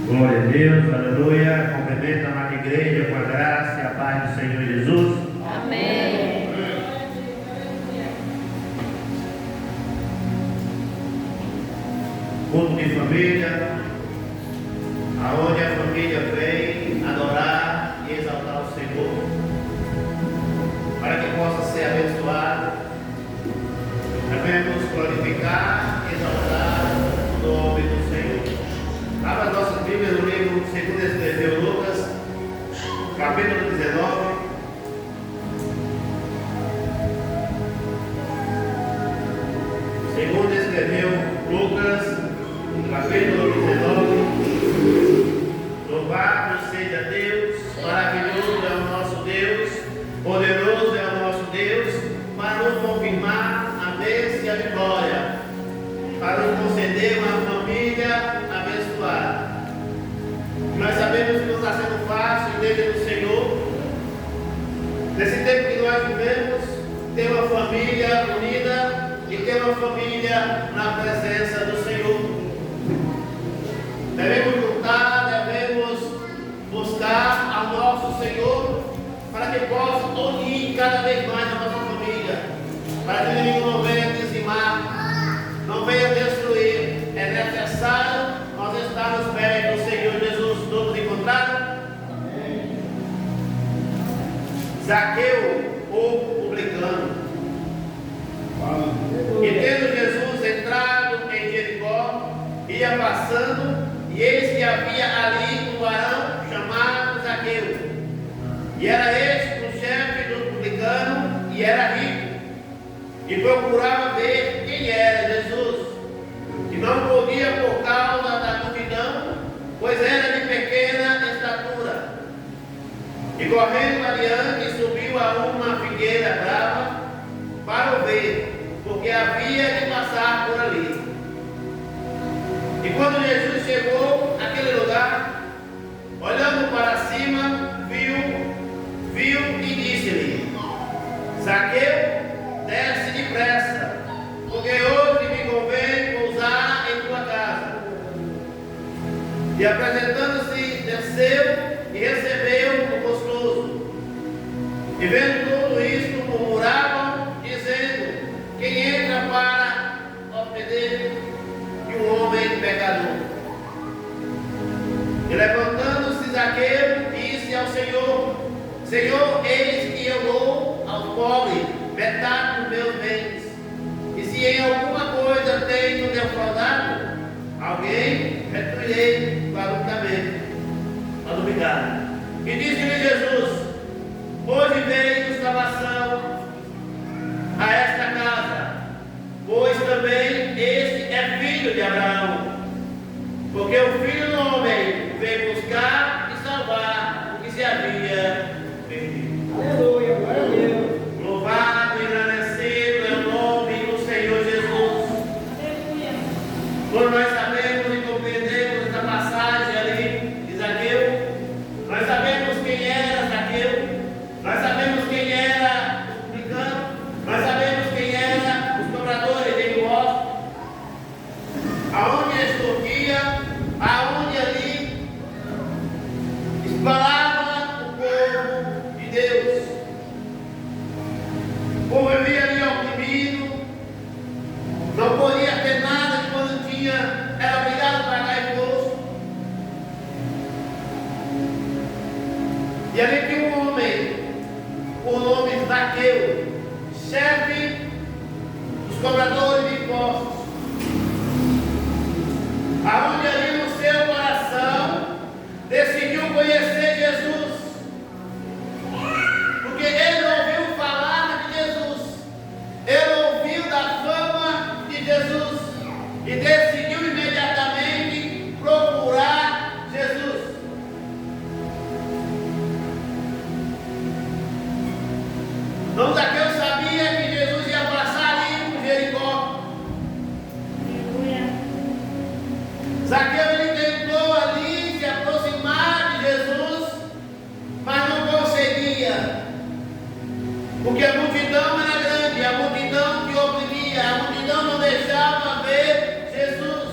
Glória a Deus, aleluia. Cumprimento a amada igreja com a graça e a paz do Senhor Jesus. Amém. Culto de família, aonde a família vem adorar e exaltar o Senhor, para que possa ser abençoado. Devemos glorificar e exaltar o nome do Senhor. Abra nossas Bíblias no livro segundo escreveu Lucas, capítulo 19. Segundo escreveu Lucas, capítulo 19. Louvado seja Deus, maravilhoso é o nosso Deus, poderoso é o nosso Deus, para nos confirmar a bênção e a vitória, para nos conceder uma família abençoada. Nós sabemos que não está sendo fácil desde o Senhor. Nesse tempo que nós vivemos, ter uma família unida e ter uma família na presença do Senhor. Devemos lutar, devemos buscar ao nosso Senhor para que possa unir cada vez mais a nossa família, para que o inimigo não venha dizimar, não venha destruir. É necessário nós estarmos perto do Senhor Jesus. Todos encontraram? Amém. Zaqueu, o publicano. E tendo Jesus entrado em Jericó, ia passando, e eis que havia ali um varão chamado Zaqueu. E era este o chefe do publicano, e era rico, e procurava ver quem era Jesus, e não podia por causa da multidão, pois era de pequena estatura. E correndo adiante, subiu a uma figueira brava para o ver, porque havia de passar por ali. E quando Jesus chegou àquele lugar, olhando para cima, viu e disse-lhe: Zaqueu, desce depressa, porque hoje me convém pousar em tua casa. E apresentando-se, desceu e recebeu o gostoso. E vendo tudo isto, murmuravam, dizendo: quem entra para hospedeiro de um homem pecador? E levantando-se Zaqueu, disse ao Senhor: Senhor, eis que eu dou aos pobres metade dos meus bens. E se em alguma coisa tenho defraudado alguém, retribuirei voluntarmente. Mas obrigado. E disse-lhe Jesus: hoje veio salvação a esta casa, pois também este é filho de Abraão. Porque o Filho do Homem veio buscar e salvar o que se havia perdido. Aleluia, glória a Deus. Louvado e engrandecido é o nome do Senhor Jesus. Quando nós sabemos e compreendemos essa passagem ali de Zaqueu, nós sabemos quem era Zaqueu, nós sabemos quem era o publicano, nós sabemos quem era os cobradores de impostos, aonde extorquia, aonde ali espalhava o povo de Deus. O povo vivia ali oprimido, não podia ter nada que quando tinha, era obrigado a pagar imposto. E ali tinha um homem, o nome Zaqueu, chefe dos cobradores de impostos, aonde ali no seu coração decidiu conhecer Jesus, porque ele ouviu falar de Jesus, ele ouviu da fama de Jesus e decidiu imediatamente procurar Jesus. Então Zaqueu sabia que Jesus ia passar ali por Jericó. Zaqueu ele tentou ali se aproximar de Jesus, mas não conseguia, porque a multidão era grande, a multidão que oprimia, a multidão não deixava ver Jesus.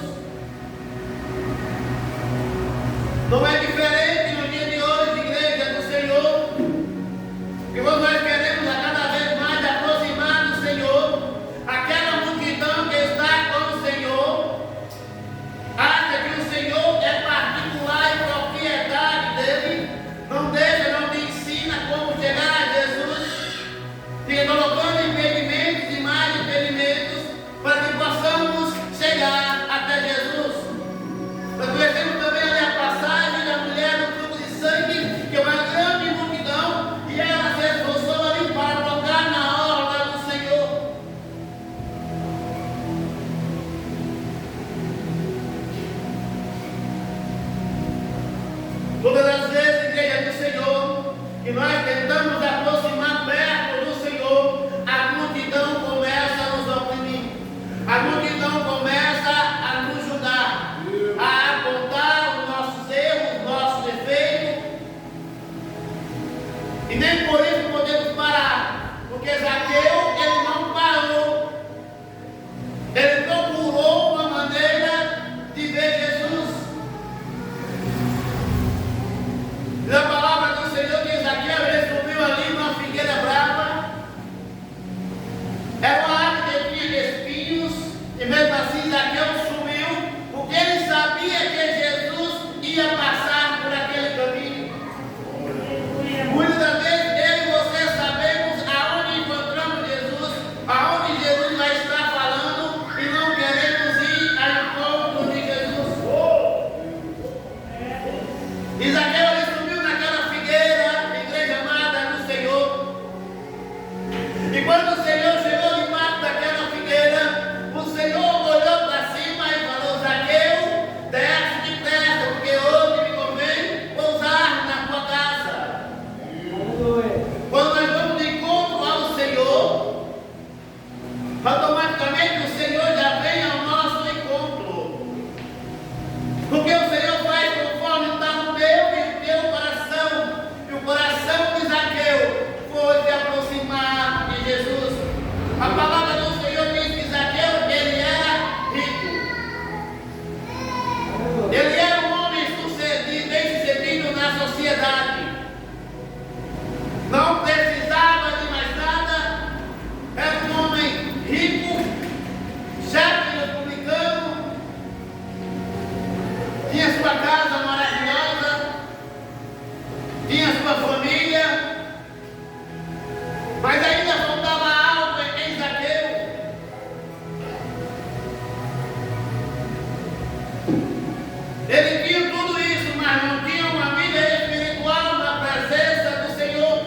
Ele tinha tudo isso, mas não tinha uma vida espiritual na presença do Senhor.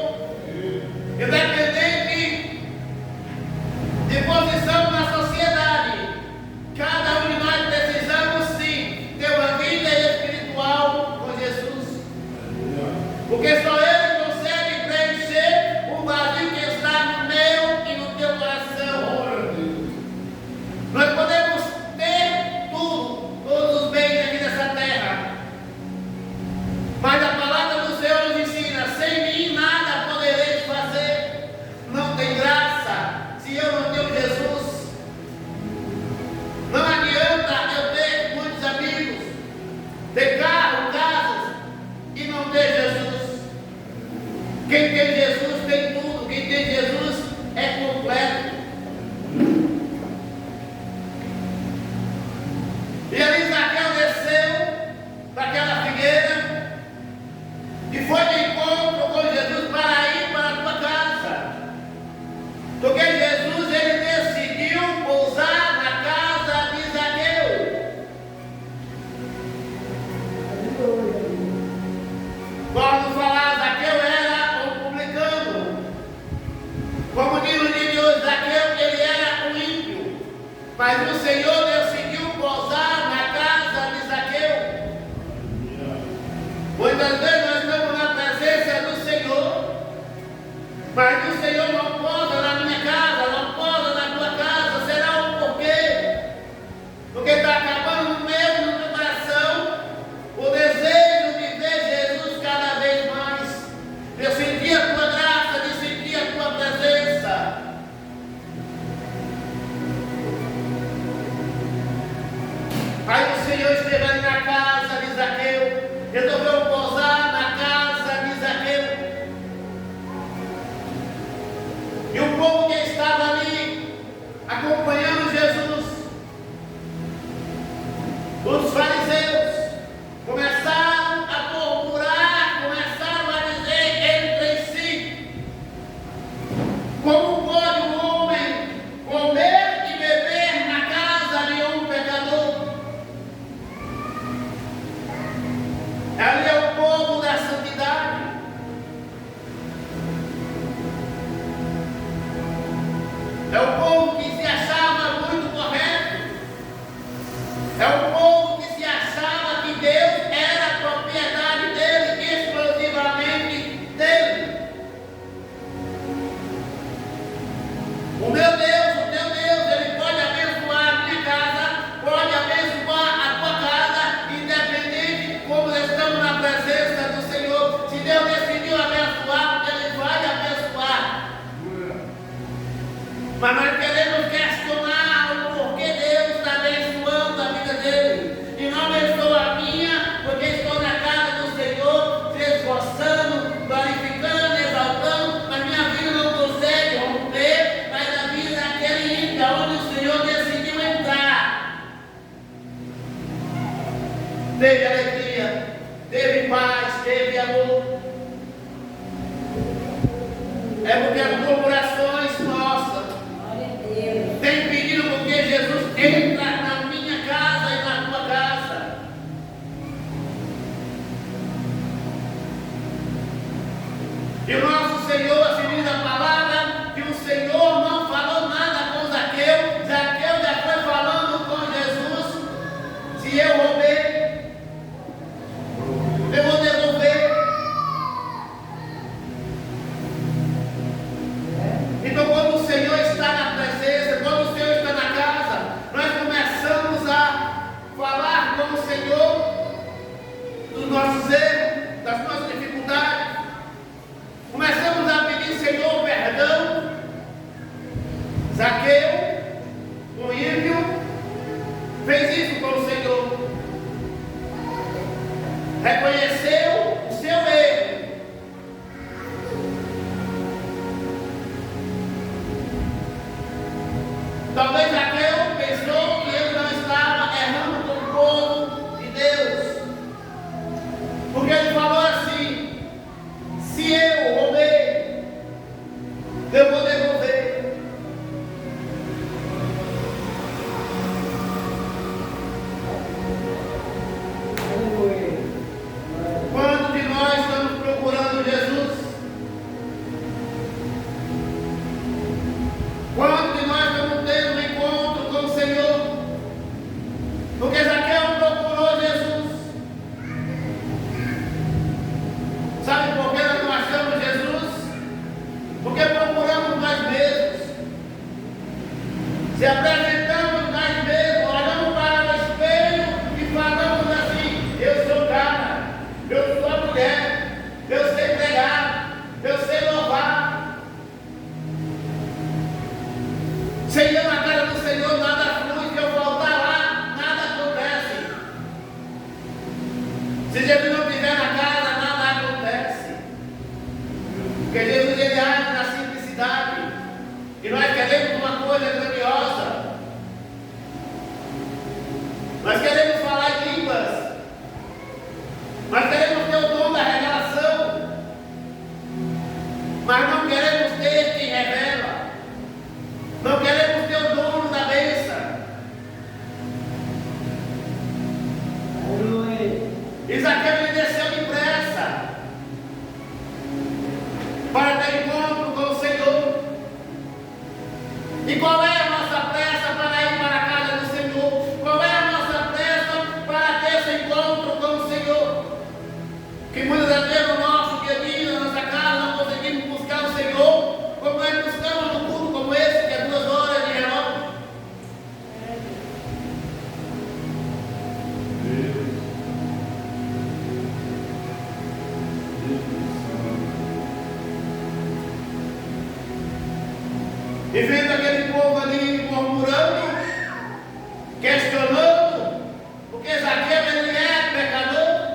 Independente de posição na sociedade, cada um de nós precisamos sim ter uma vida espiritual com Jesus. Porque só Ele consegue preencher o vazio que está no meu e no teu coração. Nós podemos ter tudo, todos os bens aqui nessa terra, mas a palavra do Senhor nos ensina: sem mim nada podereis fazer. Não tem graça se eu não tenho Jesus. Não adianta eu ter muitos amigos, ter carro, casas e não ter Jesus. Quem tem Jesus tem tudo. Quem tem Jesus é completo. E ali Zaqueu desceu daquela figueira e foi de encontro com Jesus para ir para a tua casa. Porque Jesus, ele decidiu pousar na casa de Zaqueu. Quando falar Zaqueu era um publicano. Como diz no dia de hoje, Zaqueu, ele era um ímpio. Mas o Senhor decidiu pousar na casa de Zaqueu. Muitas vezes nós estamos na presença do Senhor, mas o Senhor não posa na minha casa, não posa na tua casa. Será o porquê? Porque está acabando no meu e no teu coração o desejo de ver Jesus cada vez mais, de sentir a tua graça, de sentir a tua presença. Aí o Senhor esteve ali na casa de Zaqueu, resolveu pousar na casa de Zaqueu. E o povo que estava ali acompanhando Jesus, os fariseus, começaram a murmurar, começaram a dizer entre si: como pode um homem comer e beber na casa de um pecador? Ali é o povo da santidade. É o povo que se achava muito correto. É o povo que se achava que Deus era propriedade dele, exclusivamente dele. O meu Deus, o teu Deus, ele pode abençoar a minha casa, pode abençoar a tua casa, independente de como estamos na presença do Senhor. Se Deus decidiu abençoar, ele vai abençoar. Mas nós queremos questionar o porquê Deus está abençoando a vida dele. E não abençoa a minha, porque estou na casa do Senhor, se esforçando, glorificando, exaltando, mas minha vida não consegue romper, mas a vida daquele ímpio, onde o Senhor decidiu entrar. Teve alegria, teve paz, teve amor. É porque as murmurações nossas tem pedido porque Jesus entra na minha casa e na tua casa. E o nosso Senhor, assim diz a palavra, que o Senhor não falou nada com Zaqueu. Zaqueu já foi falando com Jesus: se eu roubei, eu vou devolver. Então, quando o Senhor está na presença, quando o Senhor está na casa, nós começamos a falar com o Senhor dos nossos erros, das nossas dificuldades. Começamos a pedir, Senhor, perdão. Zaqueu, o ímpio, fez isso com o Senhor. Reconheceu o seu erro. Talvez Zaqueu pensou que ele não estava errando com o povo de Deus, porque ele falou assim: se eu roubei, eu vou devolver. Nós queremos falar em línguas. Nós queremos ter o dom da revelação. Mas não queremos ter quem revela. Não queremos ter o dono da bênção. E Zaqueu ele desceu depressa para ter encontro com o Senhor. E qual é a nossa pressa para ir para a casa do Senhor? Qual é a nossa pressa para ter esse encontro com o Senhor? Que muitas das vezes no nosso dia a dia, na nossa casa, não conseguimos buscar o Senhor, como nós buscamos num culto como esse, que é 2 horas de relógio. E vendo aquele povo ali murmurando, questionando, porque Zaqueu ele é pecador.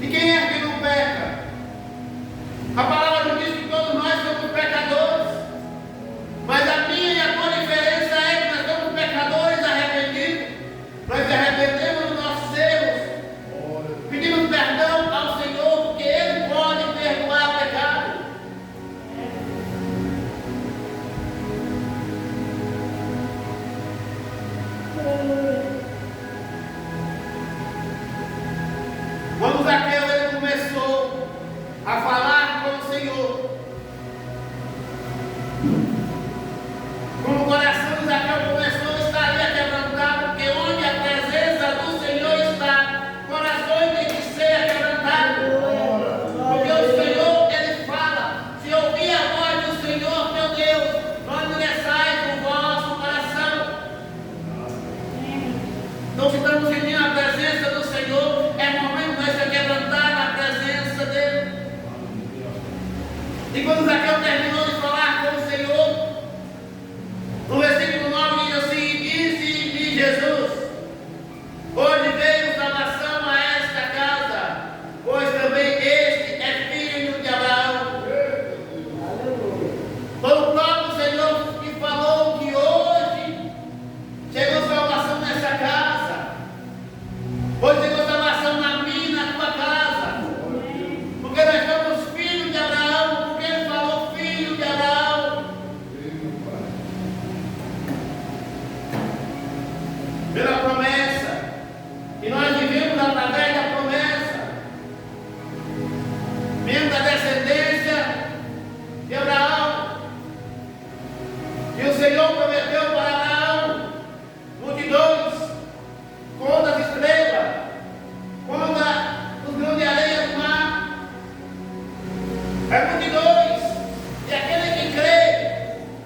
E quem é que não peca? A palavra diz que todos nós somos pecadores. Mas a minha e a tua diferença é que nós somos pecadores arrependidos. Nós arrependemos dos nossos erros. Pedimos perdão ao Senhor, porque Ele pode perdoar pecado. Quando Zaqueu ele começou a falar com o Senhor, como o coração de Zaqueu começou a estar ali a quebrantar, porque onde a presença do Senhor está, corações têm que ser quebrantados. Porque o Senhor, Ele fala, se ouvir a voz do Senhor, meu Deus, não endureçais o vosso coração. Então, se estamos sentindo a presença do Senhor, é momento de nós se quebrantar na presença dEle. E quando Zaqueu terminou de falar com o Senhor, no versículo 9 diz assim: disse-lhe Jesus: hoje veio salvação a esta casa, pois também este é filho de Abraão. Foi o próprio Senhor que falou que hoje chegou salvação nessa casa. Hoje chegou salvação na minha e na tua casa. Porque nós somos filhos de Abraão, porque Ele falou filho de Abraão. Pela promessa, e nós vivemos através da promessa, mesmo da descendência de Abraão. E o Senhor prometeu para Abraão multidões, conta as estrelas, conta os grãos de areia do mar. É multidões, e aquele que crê,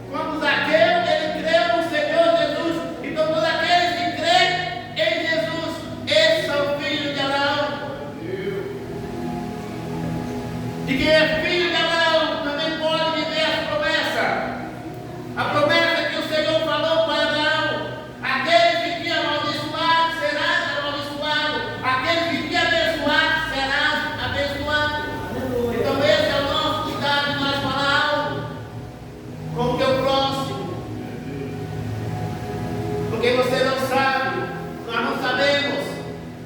como Zaqueu, ele creu no Senhor Jesus. Então todos aqueles que creem em Jesus, esses são filhos de Abraão. E quem é filho de Abraão também pode viver as promessas. A promessa que o Senhor falou para Abraão: aquele que te amaldiçoar será amaldiçoado, aquele que te abençoar será abençoado. Então esse é o nosso cuidado de nós falar algo com o teu próximo. Porque você não sabe, nós não sabemos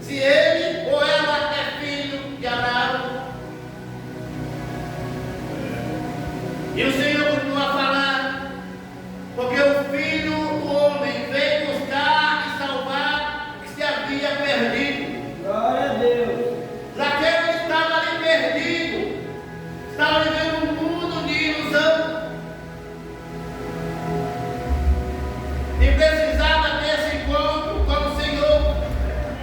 se ele ou ela é filho de Abraão. E o Senhor continua a falar, porque o Filho do Homem veio buscar e salvar o que se havia perdido. Glória a Deus. Zaqueu estava ali perdido, estava vivendo um mundo de ilusão. E precisava ter esse encontro com o Senhor.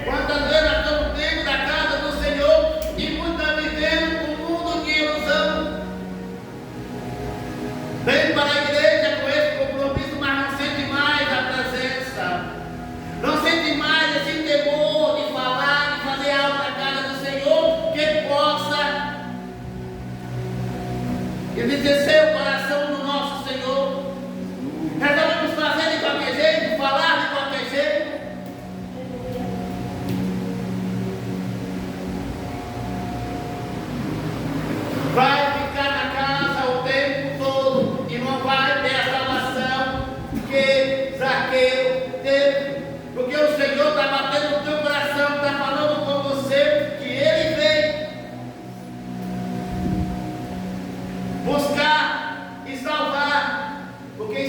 Quantas vezes nós estamos dentro da casa do Senhor e muitos estão vivendo um mundo de ilusão. Vem para a igreja com esse compromisso, mas não sente mais a presença. Não sente mais esse temor de falar, de fazer algo na casa do Senhor, que possa enriquecer o coração do nosso Senhor. Resolvemos fazer de qualquer jeito.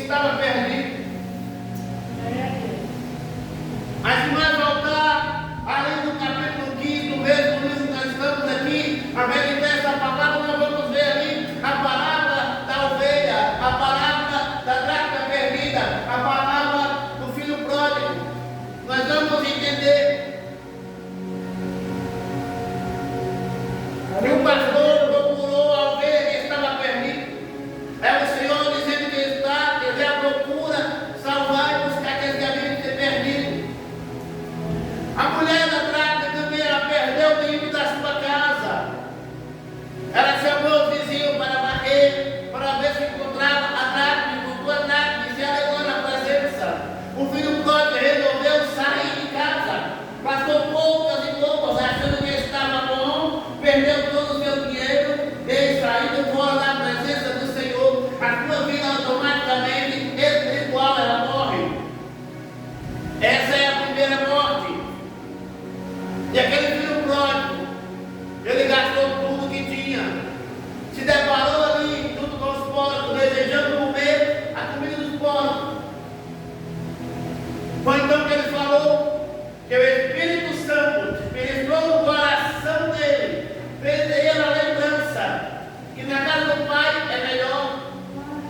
estava perdido. Mas se nós voltar ali no capítulo 15 do mesmo livro que nós estamos aqui, a meditar essa palavra, nós vamos ver ali a palavra da ovelha, a palavra da dracma perdida, a palavra do filho pródigo. Nós vamos entender que o pastor procurou a ovelha que estava perdida. É o Senhor dizendo que está, ele é a procura, salvar e buscar aqueles que haviam de ser perdidos. A mulher da dracma também, ela perdeu o livro da sua casa. Ela chamou os vizinhos para varrer, para ver se encontrava a dracma, encontrou a dracma e se alegou na presença. O filho pródigo resolveu sair de casa, passou poucas e poucas, achando que estava bom, perdeu todo o seu dinheiro e saiu fora da presença do Senhor. A sua vida automaticamente espiritual, ela morre. Essa é a primeira morte. E aquele filho pródigo, ele gastou tudo que tinha, se deparou ali junto com os porcos, desejando comer a comida dos porcos. Foi então que ele falou que o Espírito Santo ministrou no coração dele, fez dele a lembrança que na casa do Pai é melhor,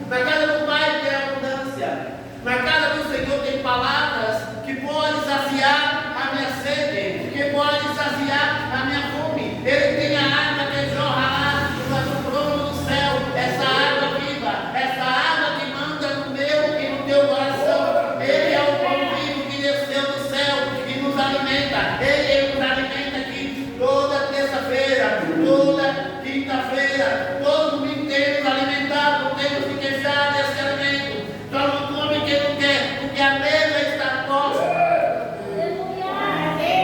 na casa do Pai tem abundância, na casa do Senhor tem palavras que podem saciar a minha sede, que podem saciar a minha fome. Ele tem a água que jorra lá do trono do céu, essa água viva, essa água que manda no meu e no teu coração. Ele é o pão vivo que desceu do céu e nos alimenta. Ele nos alimenta aqui toda terça-feira, toda quinta-feira, todo domingo tem nos alimentado, não temos que queixar desse alimento. Só não come quem não quer, porque a mesa está posta.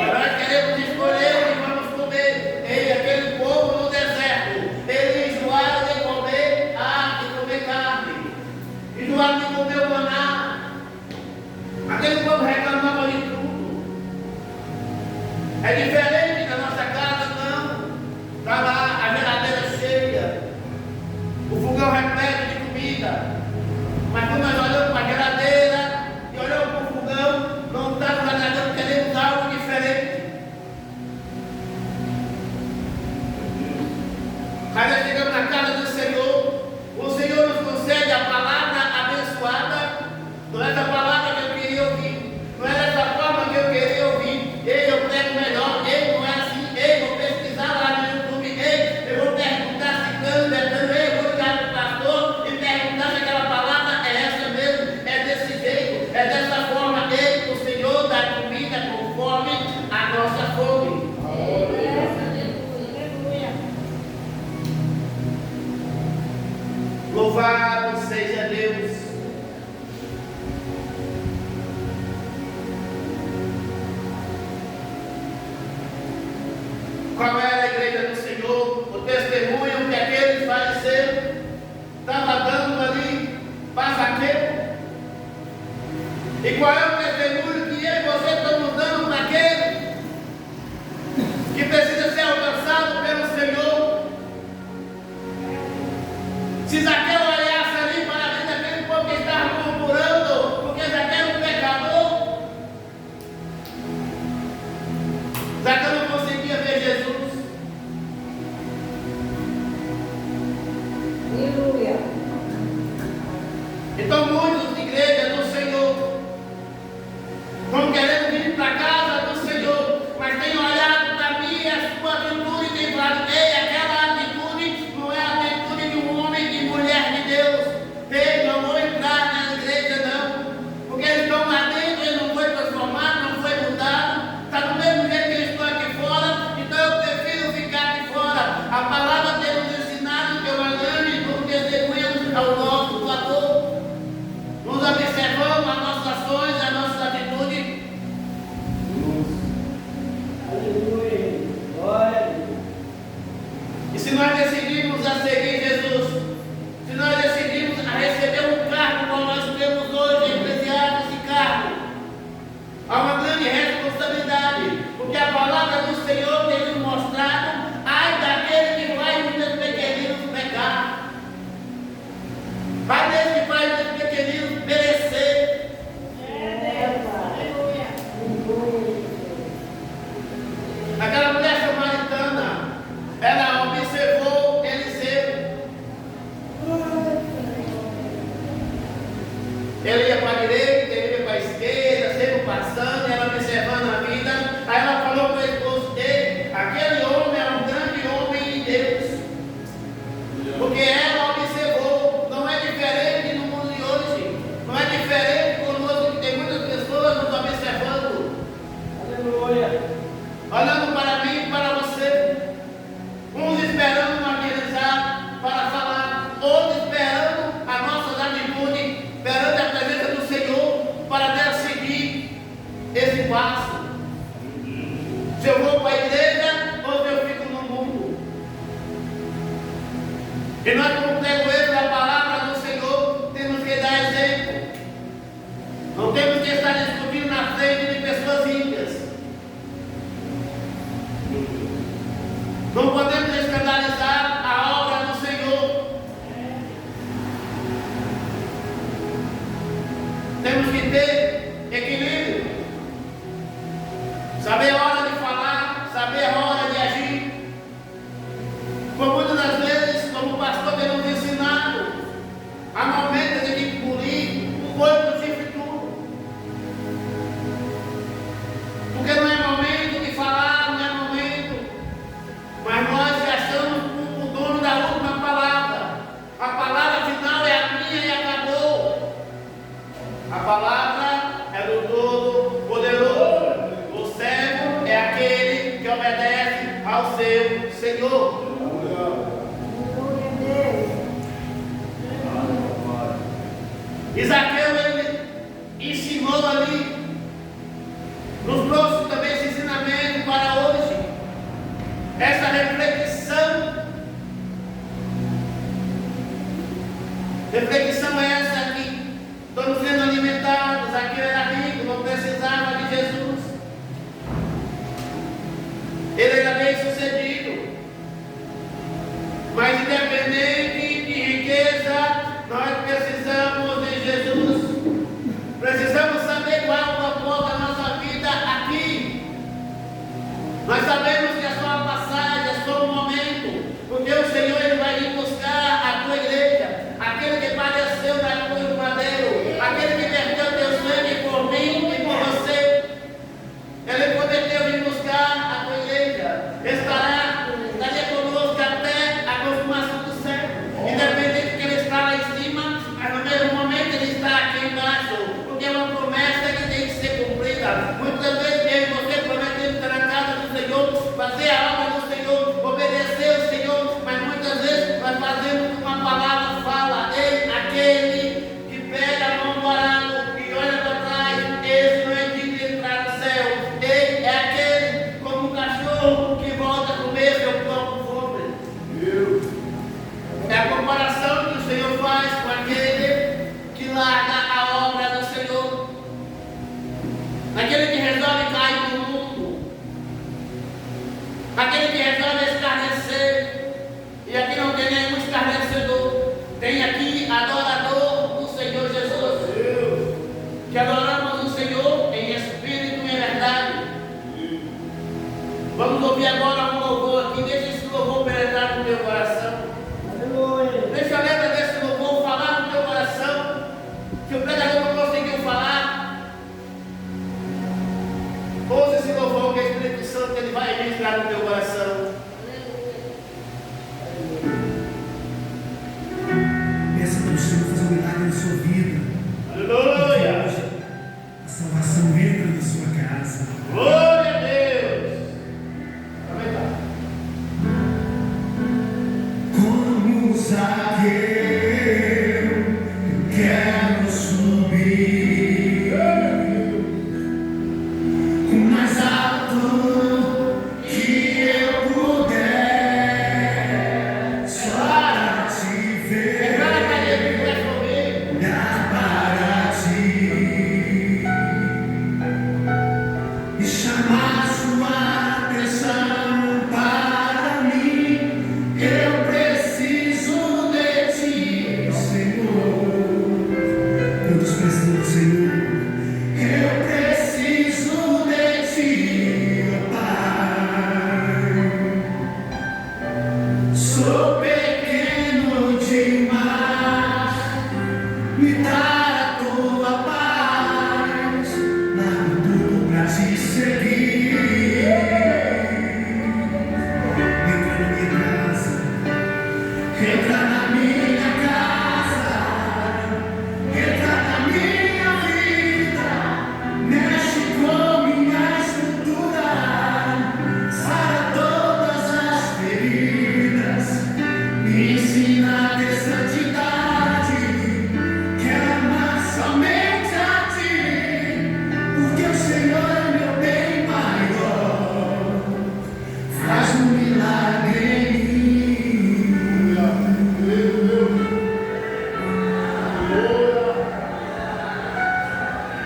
Mas nós queremos escolher o que vamos comer. Aquele povo no deserto, eles enjoaram de comer de comer carne, enjoaram de comer o maná. Aquele povo reclamava de tudo. É diferente da nossa casa, não. Está lá a geladeira cheia, o fogão repleto de comida. Mas quando nós olhamos para a geladeira e olhamos para o fogão, não está no geladeiro, queremos algo diferente. Mas nós chegamos na casa do Senhor, o Senhor nos concede a palavra abençoada. Não é essa palavra que eu queria ouvir, não é dessa forma que eu queria ouvir. Ei, eu prego melhor, ei, não é assim, ei, vou pesquisar lá no YouTube, ei, eu vou perguntar se canta, ei, eu vou ligar para o pastor e perguntar se aquela palavra é essa mesmo, é desse jeito, é dessa forma. Ei, o Senhor dá comida conforme a nossa fome. Louvado seja Deus. Qual era a igreja do Senhor? O testemunho que aqueles fariseus estavam dando ali para Zaqueu. E qual é o testemunho que eu e você estamos dando para aquele que precisa ser alcançado pelo Senhor? Se Zaqueu olhasse ali para a vida daquele povo que estava murmurando, porque Zaqueu é um pecador, Zaqueu não conseguia ver Jesus. Aleluia. Então muitos de igreja do Senhor estão querendo vir para a casa do Senhor, mas têm olhado para mim e a sua atitude e têm falado: ei, aquela atitude não é a atitude de um homem, de mulher de Deus. Ei, não vou entrar na igreja não, porque eles estão lá dentro, ele não foi transformado, não foi mudado, está do mesmo jeito que eles estão aqui fora. Então eu prefiro ficar aqui fora. A palavra tem nos ensinado que eu ande como testemunhamos ao nosso doador. Nos observamos as nossas ações, as nossas atitudes. Aleluia. Glória a Deus. E se nós decidimos a seguir Jesus, se nós decidimos a receber um cargo como nós temos hoje, Eclesiastes e cargo, há uma grande responsabilidade, porque a palavra do Senhor tem nos mostrado: ai daquele que faz os meus pequeninos pecar. Ai desse que faz os meus pequeninos eu ia para a direita, ele ia para a esquerda, sempre passando, ela observando a vida. Aí ela falou para o esposo dele, aquele homem era um grande homem de Deus. Porque ela observou, não é diferente no mundo de hoje, não é diferente conosco, que tem muitas pessoas nos observando. Aleluia. Olhando para mim e para você. Uns esperando uma realizar para falar, outros esperando as nossas atitudes perante a presença do Senhor para dela seguir esse passo. Se eu vou para a igreja ou se eu fico no mundo. E nós, como pregoeiros da palavra do Senhor, temos que dar exemplo. Não temos que estar discutindo na frente de pessoas ímpias. Não podemos escandalizar a obra do Senhor. Temos que ter equilíbrio. Saber a hora de falar, saber a hora de agir. Por muitas das vezes, como o pastor tem nos ensinado, há momentos em que polir o corpo do chifre tudo. Porque não é momento de falar, não é momento. Mas nós já somos o dono da última palavra. A palavra final é a minha e acabou. A palavra é do Todo-Poderoso. O servo é aquele que obedece ao seu Senhor. Isaqueu, ele ensinou ali, nos trouxe também esse ensinamento para hoje. Essa reflexão é essa aqui. Estamos sendo alimentados. Aquele era rico, não precisava de Jesus. Ele era bem sucedido. Mas independente de riqueza, nós precisamos de Jesus. Precisamos saber qual é o propósito da nossa vida aqui. Nós sabemos que é só uma passagem, é só um momento, porque o Senhor ele vai vir buscar a tua igreja, aquele que padeceu na cruz do madeiro, aquele que verteu teu sangue por mim e por você. Ele prometeu vir buscar a tua igreja, estaria conosco até a consumação do céu, independente que ele está lá em cima, mas no mesmo momento ele está aqui embaixo, porque é uma promessa que tem que ser cumprida. Muitas vezes eu e você prometemos estar na casa do Senhor, fazer a obra do Senhor, obedecer ao Senhor, mas muitas vezes nós fazemos uma palavra fala, ei, aquele que pega a mão do arado e olha para trás, esse não é digno de entrar no céu. Ei, é aquele como um cachorro que volta a comer seu próprio fome. É a comparação que o Senhor faz com aquele que larga a obra do Senhor, aquele que resolve cair no mundo, aquele que resolve escarnecer. E aqui não tem nenhum escarnecedor, tem aqui adorador do Senhor Jesus, que adoramos o Senhor em espírito e em verdade. Vamos ouvir agora um louvor aqui, deixa esse louvor penetrar no teu coração. Aleluia. Deixa a letra desse louvor falar no teu coração. Se o pregador não conseguiu falar, ouça esse louvor que é o Espírito Santo ele vai ministrar no teu coração. Peça para o Senhor fazer um milagre na sua vida. Aleluia! A salvação entra na sua casa. Glória a Deus! Amém. Como Zaqueu, eu quero subir o mais alto que eu puder, só para te ver, olhar para ti e chamar sua atenção para mim. Eu preciso de ti, Senhor. Todos precisam do Senhor. Eu preciso de ti, ó Pai. Sou pequeno demais, me dá a tua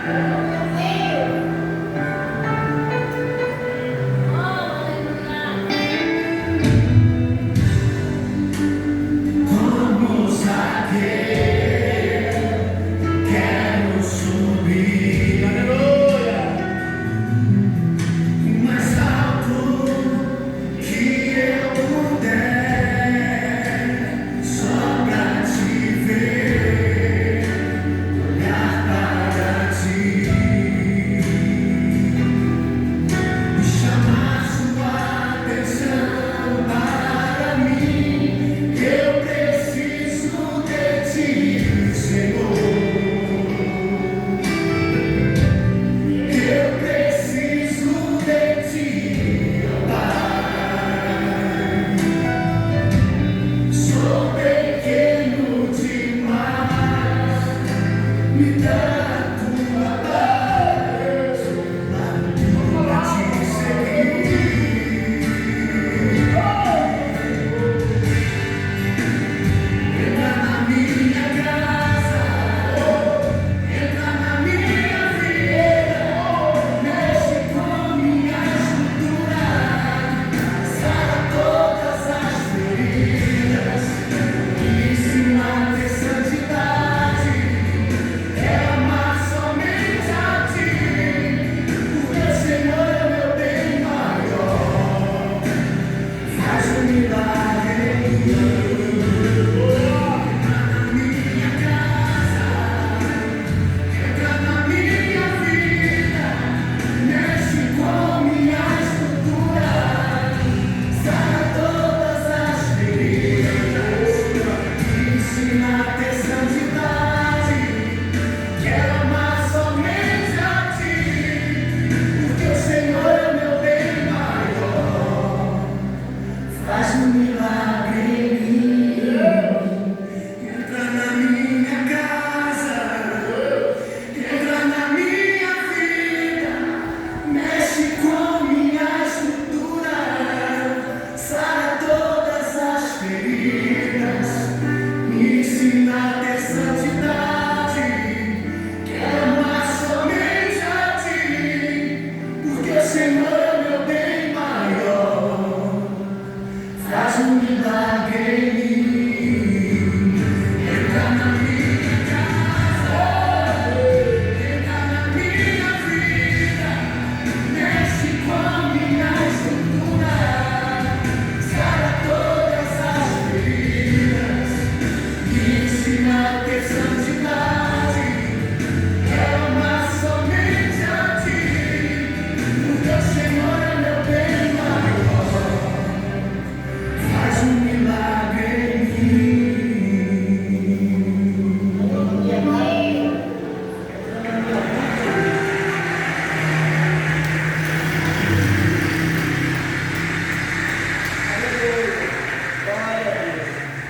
Aleluia.